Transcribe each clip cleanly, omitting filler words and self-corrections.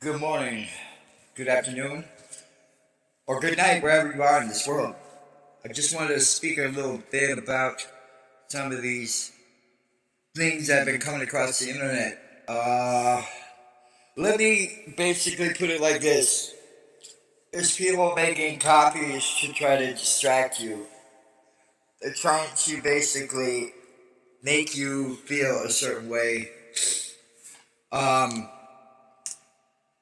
Good morning, good afternoon, or good night, wherever you are in this world. I just wanted to speak a little bit about some of these things I've been coming across the internet. Let me basically put it like this. There's people making copies to try to distract you. They're trying to basically make you feel a certain way. Um,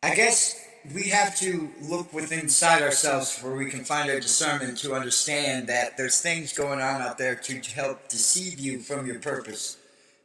I guess we have to look within inside ourselves where we can find our discernment to understand that there's things going on out there to help deceive you from your purpose,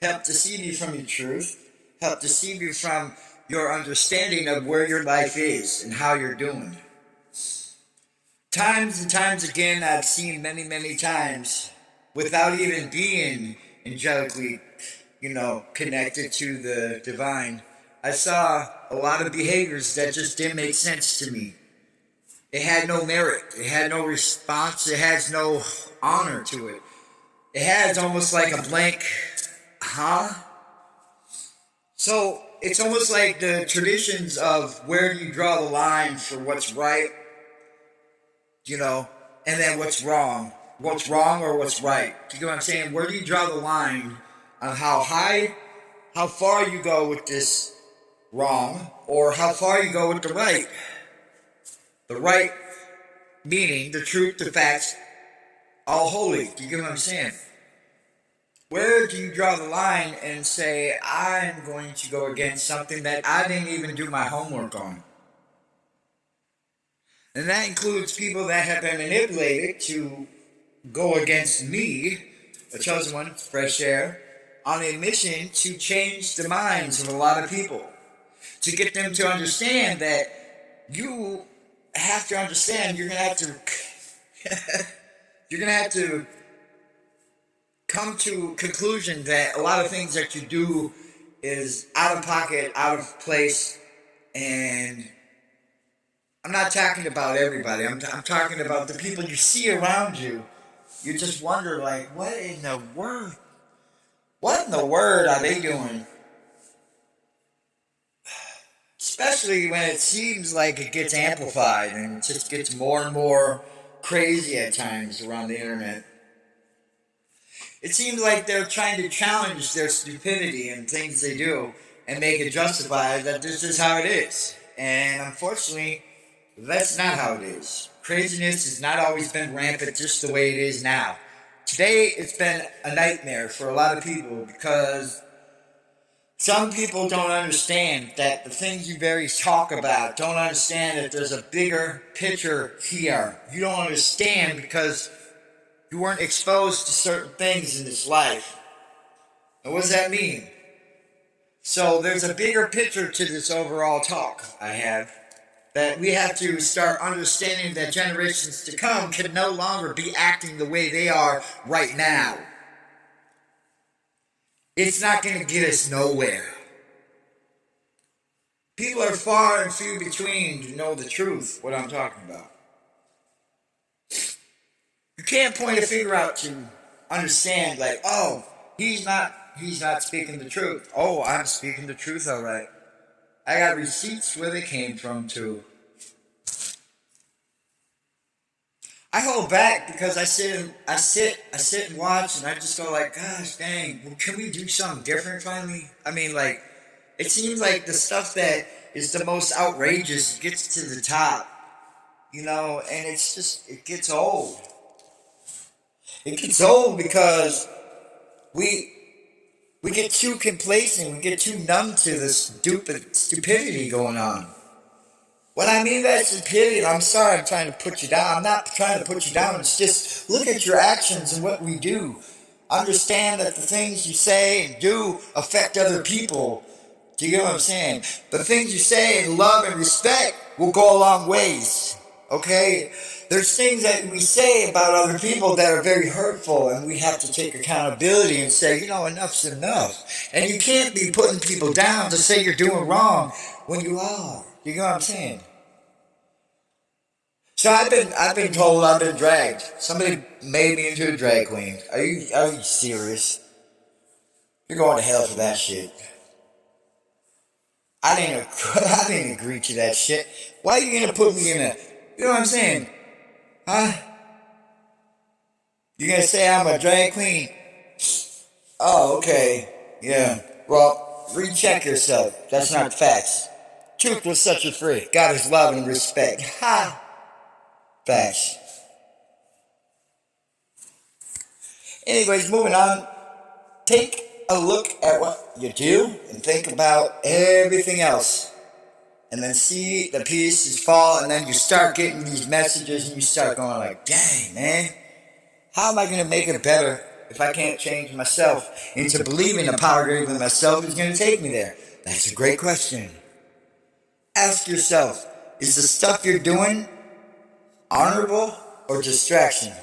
help deceive you from your truth, help deceive you from your understanding of where your life is and how you're doing. Times and times again, I've seen many, many times without even being angelically, connected to the divine. I saw a lot of behaviors that just didn't make sense to me. It had no merit. It had no response. It has no honor to it. It has almost like a blank, huh? So it's almost like the traditions of where you draw the line for what's right, and then what's wrong. What's wrong or what's right. Do you know what I'm saying? Where do you draw the line on how far you go with this wrong, or how far you go with the right? The right meaning the truth, the facts, all holy. Do you get what I'm saying? Where do you draw the line and say, I'm going to go against something that I didn't even do my homework on? And that includes people that have been manipulated to go against me, a chosen one, fresh air, on a mission to change the minds of a lot of people. To get them to understand that you have to understand you're gonna have to you're gonna have to come to a conclusion that a lot of things that you do is out of pocket, out of place, and I'm not talking about everybody. I'm talking about the people you see around you. You just wonder, like, what in the world? What in the world are they doing? Especially when it seems like it gets amplified and it just gets more and more crazy at times around the internet. It seems like they're trying to challenge their stupidity and things they do and make it justify that this is how it is. And unfortunately, that's not how it is. Craziness has not always been rampant just the way it is now. Today, it's been a nightmare for a lot of people because some people don't understand that the things you very talk about, don't understand that there's a bigger picture here. You don't understand because you weren't exposed to certain things in this life. And what does that mean? So there's a bigger picture to this overall talk I have, that we have to start understanding that generations to come can no longer be acting the way they are right now. It's not going to get us nowhere. People are far and few between to know the truth, what I'm talking about. You can't point a finger out to understand, like, oh, he's not speaking the truth. Oh, I'm speaking the truth, all right. I got receipts where they came from, too. I hold back because I sit and watch, and I just go like, gosh, dang, well, can we do something different finally? I mean, like, it seems like the stuff that is the most outrageous gets to the top, and it gets old. It gets old because we get too complacent, we get too numb to this stupidity going on. What I mean by stupidity, I'm sorry I'm trying to put you down. I'm not trying to put you down. It's just look at your actions and what we do. Understand that the things you say and do affect other people. Do you get what I'm saying? The things you say in love and respect will go a long ways. Okay? There's things that we say about other people that are very hurtful, and we have to take accountability and say, enough's enough. And you can't be putting people down to say you're doing wrong when you are. You know what I'm saying? So I've been told I've been dragged. Somebody made me into a drag queen. Are you serious? You're going to hell for that shit. I didn't agree to that shit. Why are you gonna put me in a, you know what I'm saying? Huh? You gonna say I'm a drag queen? Oh, okay. Yeah. Well, recheck yourself. That's not facts. Truth will set you free. God is love and respect. Ha! Facts. Anyways, moving on. Take a look at what you do and think about everything else. And then see the pieces fall, and then you start getting these messages, and you start going like, dang, man, how am I going to make it better if I can't change myself into believing the power greater than myself is going to take me there? That's a great question. Ask yourself, is the stuff you're doing honorable or distraction?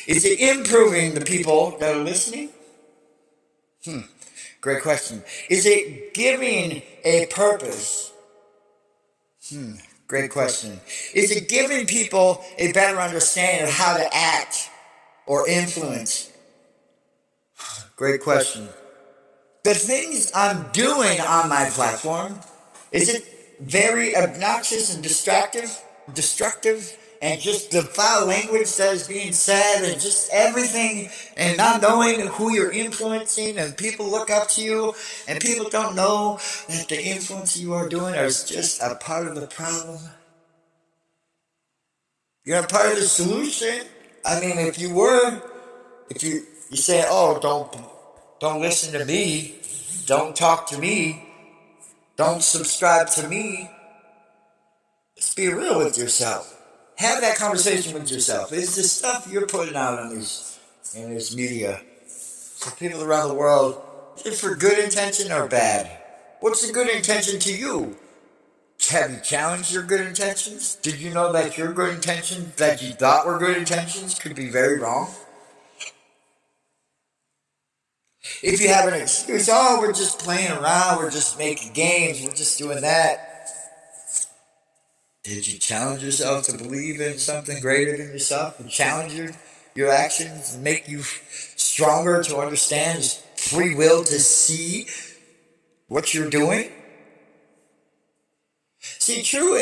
Is it improving the people that are listening? Great question. Is it giving a purpose? Great question. Is it giving people a better understanding of how to act or influence? Great question. The things I'm doing on my platform, is it very obnoxious and destructive, and just the foul language that is being said, and just everything, and not knowing who you're influencing, and people look up to you, and people don't know that the influence you are doing is just a part of the problem? You're a part of the solution. I mean, if you say, oh, don't listen to me, don't talk to me, don't subscribe to me. Let's be real with yourself. Have that conversation with yourself. Is the stuff you're putting out on in this media for people around the world, is it for good intention or bad? What's the good intention to you? Have you challenged your good intentions? Did you know that your good intentions that you thought were good intentions could be very wrong? If you have an excuse, oh, we're just playing around, we're just making games, we're just doing that. Did you challenge yourself to believe in something greater than yourself and challenge your actions and make you stronger to understand free will to see what you're doing? See, true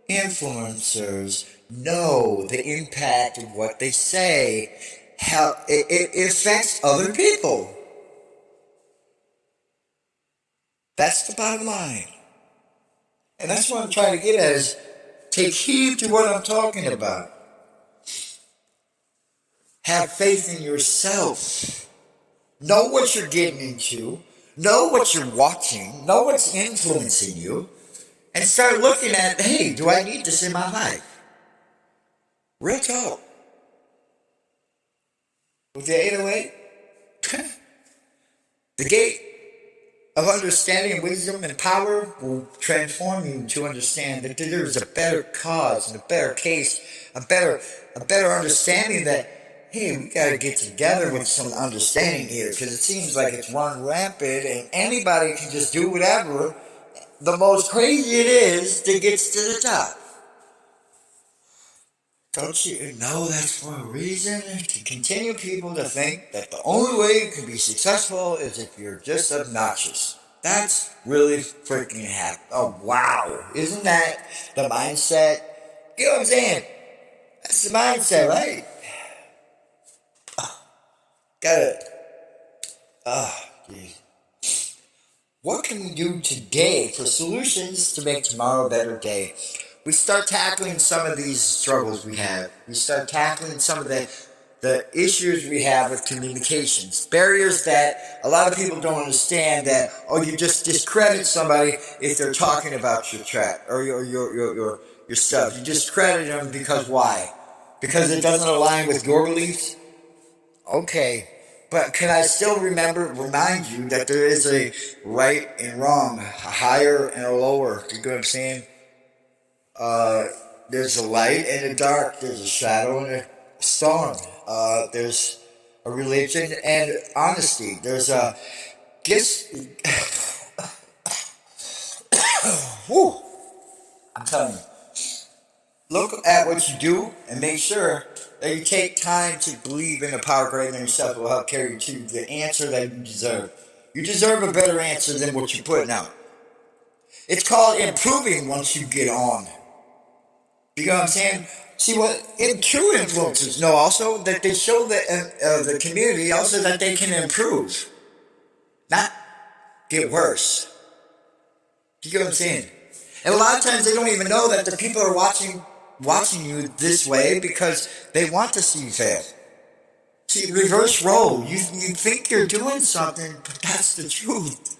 influencers know the impact of what they say, how it affects other people. That's the bottom line. And that's what I'm trying to get at is take heed to what I'm talking about. Have faith in yourself. Know what you're getting into. Know what you're watching. Know what's influencing you. And start looking at, hey, do I need this in my life? Real talk. With the 808, the gate of understanding, wisdom, and power will transform you to understand that there is a better cause and a better case, a better understanding that, hey, we got to get together with some understanding here because it seems like it's run rampant and anybody can just do whatever. The most crazy it is that gets to the top. Don't you know that's for a reason? To continue people to think that the only way you can be successful is if you're just obnoxious. That's really freaking happy. Oh, wow. Isn't that the mindset? You know what I'm saying? That's the mindset, right? Geez. What can we do today for solutions to make tomorrow a better day? We start tackling some of these struggles we have. We start tackling some of the issues we have with communications. Barriers that a lot of people don't understand that, oh, you just discredit somebody if they're talking about your track or your stuff. You discredit them because why? Because it doesn't align with your beliefs? Okay. But can I still remind you that there is a right and wrong, a higher and a lower. You know what I'm saying? There's a light and a dark. There's a shadow and a storm. There's a religion and honesty. There's a whew, I'm telling you. Look at what you do and make sure that you take time to believe in a power greater than yourself that will help carry you to the answer that you deserve. You deserve a better answer than what you're putting out. It's called improving once you get on. You know what I'm saying? See what true influencers know also that they show the community also that they can improve, not get worse. You get what I'm saying? And a lot of times they don't even know that the people are watching you this way because they want to see you fail. See, reverse role. You think you're doing something, but that's the truth.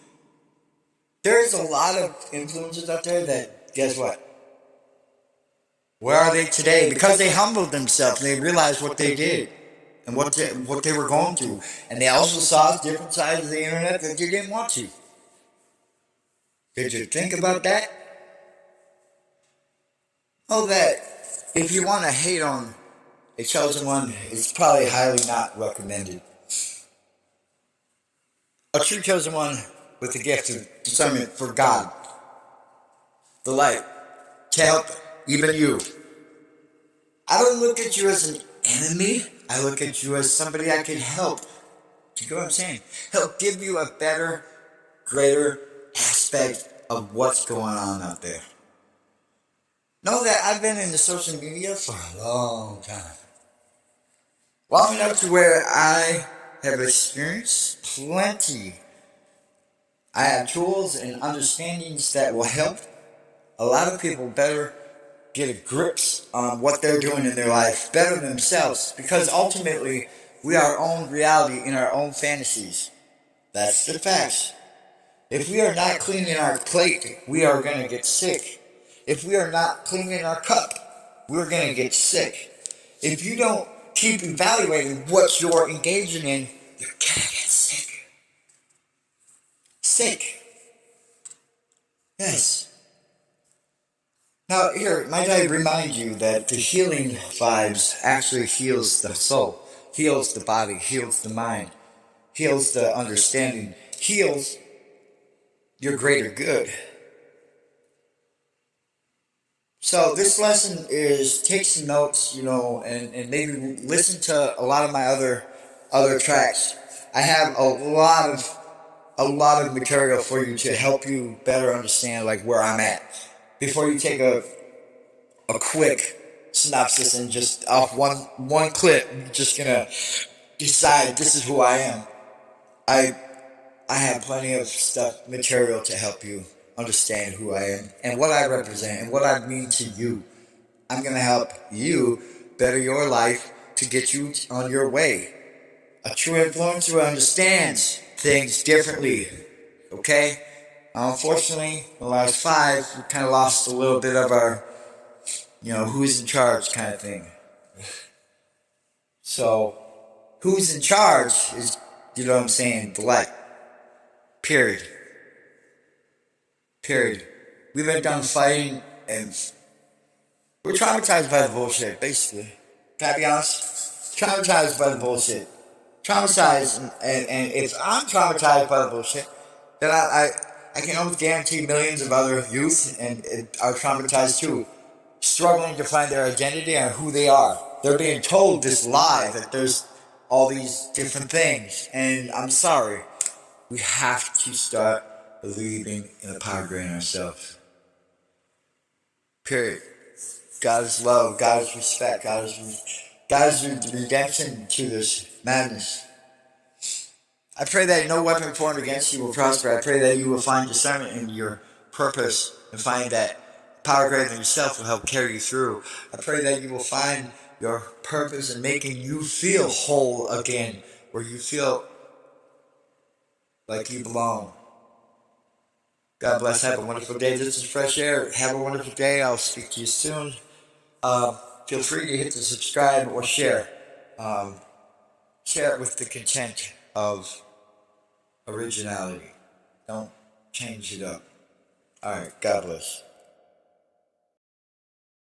There's a lot of influencers out there that, guess what? Where are they today? Because they humbled themselves. They realized what they did and what they were going through. And they also saw different sides of the internet that they didn't want to. Did you think about that? Oh, that if you want to hate on a chosen one, it's probably highly not recommended. A true chosen one with the gift of discernment for God, the light, to help even you. I don't look at you as an enemy. I look at you as somebody I can help. Do you know what I'm saying? Help give you a better, greater aspect of what's going on out there. Know that I've been in the social media for a long time. Long enough to where I have experienced plenty. I have tools and understandings that will help a lot of people better get a grip on what they're doing in their life, better themselves, because ultimately we are our own reality in our own fantasies. That's the facts. If we are not cleaning our plate, we are going to get sick. If we are not cleaning our cup, we're going to get sick. If you don't keep evaluating what you're engaging in, you're going to get sick. Sick. Yes. Now, here, might I remind you that the healing vibes actually heals the soul, heals the body, heals the mind, heals the understanding, heals your greater good. So this lesson is take some notes, and maybe listen to a lot of my other tracks. I have a lot of material for you to help you better understand like where I'm at. Before you take a quick synopsis and just off one clip, you're just gonna decide this is who I am. I have plenty of material to help you understand who I am and what I represent and what I mean to you. I'm gonna help you better your life to get you on your way. A true influencer understands things differently. Okay? Unfortunately, the last 5, we kind of lost a little bit of our, who's in charge kind of thing. So, who's in charge is, you know what I'm saying, the light. Period. We've been done fighting and we're traumatized by the bullshit, basically. Can I be honest? Traumatized by the bullshit. Traumatized, and if I'm traumatized by the bullshit, then I can almost guarantee millions of other youth and are traumatized too, struggling to find their identity and who they are. They're being told this lie that there's all these different things, and I'm sorry. We have to start believing in the power greater than ourselves. Period. God is love. God is respect. God is redemption to this madness. I pray that no weapon formed against you will prosper. I pray that you will find discernment in your purpose and find that power greater than yourself will help carry you through. I pray that you will find your purpose in making you feel whole again, where you feel like you belong. God bless. Have a wonderful day. This is Fresh Air. Have a wonderful day. I'll speak to you soon. Feel free to hit the subscribe or share. Share it with the content of originality. Don't change it up. All right. God bless.